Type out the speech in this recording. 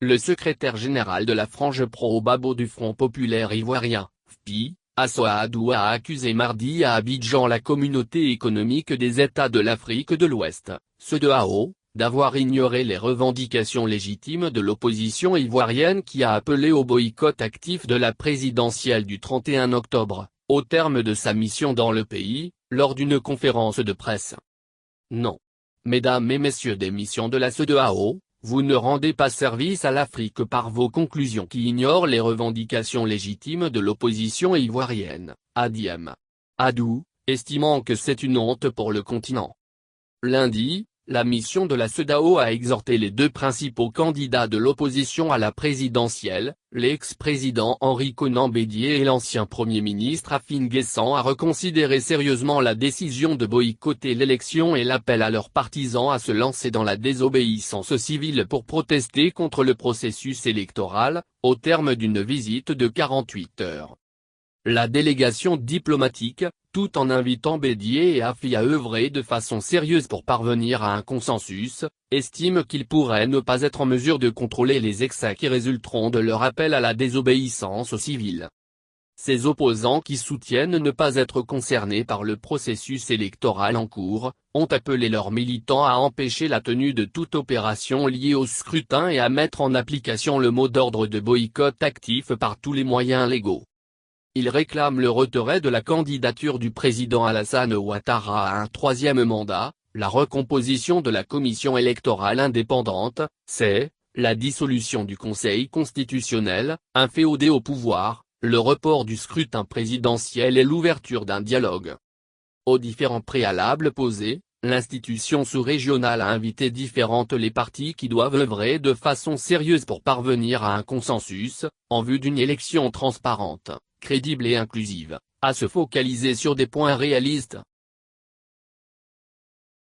Le secrétaire général de la frange pro-Babo du Front populaire ivoirien, FPI, Assoadou a accusé mardi à Abidjan la communauté économique des États de l'Afrique de l'Ouest, CEDEAO, d'avoir ignoré les revendications légitimes de l'opposition ivoirienne qui a appelé au boycott actif de la présidentielle du 31 octobre, au terme de sa mission dans le pays, lors d'une conférence de presse. Non. Mesdames et messieurs des missions de la CEDEAO, vous ne rendez pas service à l'Afrique par vos conclusions qui ignorent les revendications légitimes de l'opposition ivoirienne, a dit M. Adou, estimant que c'est une honte pour le continent. Lundi, la mission de la CEDEAO a exhorté les deux principaux candidats de l'opposition à la présidentielle, l'ex-président Henri Konan Bédié et l'ancien Premier ministre Afin Guessan à reconsidérer sérieusement la décision de boycotter l'élection et l'appel à leurs partisans à se lancer dans la désobéissance civile pour protester contre le processus électoral, au terme d'une visite de 48 heures. La délégation diplomatique, tout en invitant Bédié et Afi à œuvrer de façon sérieuse pour parvenir à un consensus, estime qu'ils pourraient ne pas être en mesure de contrôler les excès qui résulteront de leur appel à la désobéissance civile. Ces opposants qui soutiennent ne pas être concernés par le processus électoral en cours, ont appelé leurs militants à empêcher la tenue de toute opération liée au scrutin et à mettre en application le mot d'ordre de boycott actif par tous les moyens légaux. Ils réclament le retrait de la candidature du président Alassane Ouattara à un troisième mandat, la recomposition de la commission électorale indépendante, la dissolution du Conseil constitutionnel, un féodé au pouvoir, le report du scrutin présidentiel et l'ouverture d'un dialogue. Aux différents préalables posés, l'institution sous-régionale a invité différentes les parties qui doivent œuvrer de façon sérieuse pour parvenir à un consensus, en vue d'une élection transparente, crédible et inclusive, à se focaliser sur des points réalistes,